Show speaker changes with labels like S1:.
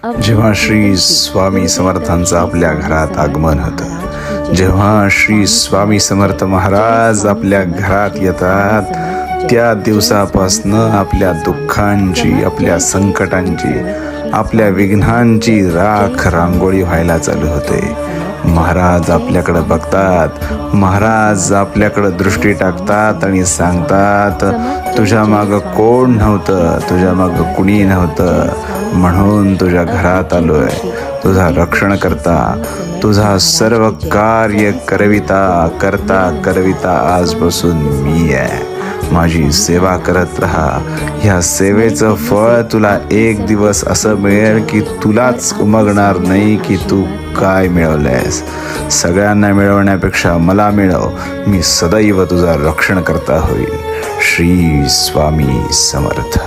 S1: जेव्हा श्री स्वामी समर्थांचं आपल्या घरात आगमन होतं, जेव्हा श्री स्वामी समर्थ महाराज आपल्या घरात येतात, त्या दिवसापासनं आपल्या दुःखांची, आपल्या संकटांची, आपल्या विघ्नांची राख रांगोळी व्हायला चालू होते. महाराज आपल्याकडे बघतात, महाराज आपल्याकडे दृष्टी टाकतात आणि सांगतात, तुझ्या मागं कोण नव्हतं, तुझ्या मागं कुणी नव्हतं, म्हणून तुझ्या घरात आलोय, तुझा रक्षण करता, तुझा सर्व कार्य करविता करविता आजपासून मी आहे. माझी सेवा करत राहा. ह्या सेवेचं फळ तुला एक दिवस असं मिळेल की तुलाच उमगणार नाही की तू काय मिळवलंयस. सगळ्यांना मिळवण्यापेक्षा मला मिळव, मी सदैव तुझा रक्षण करता होईल. श्री स्वामी समर्थ.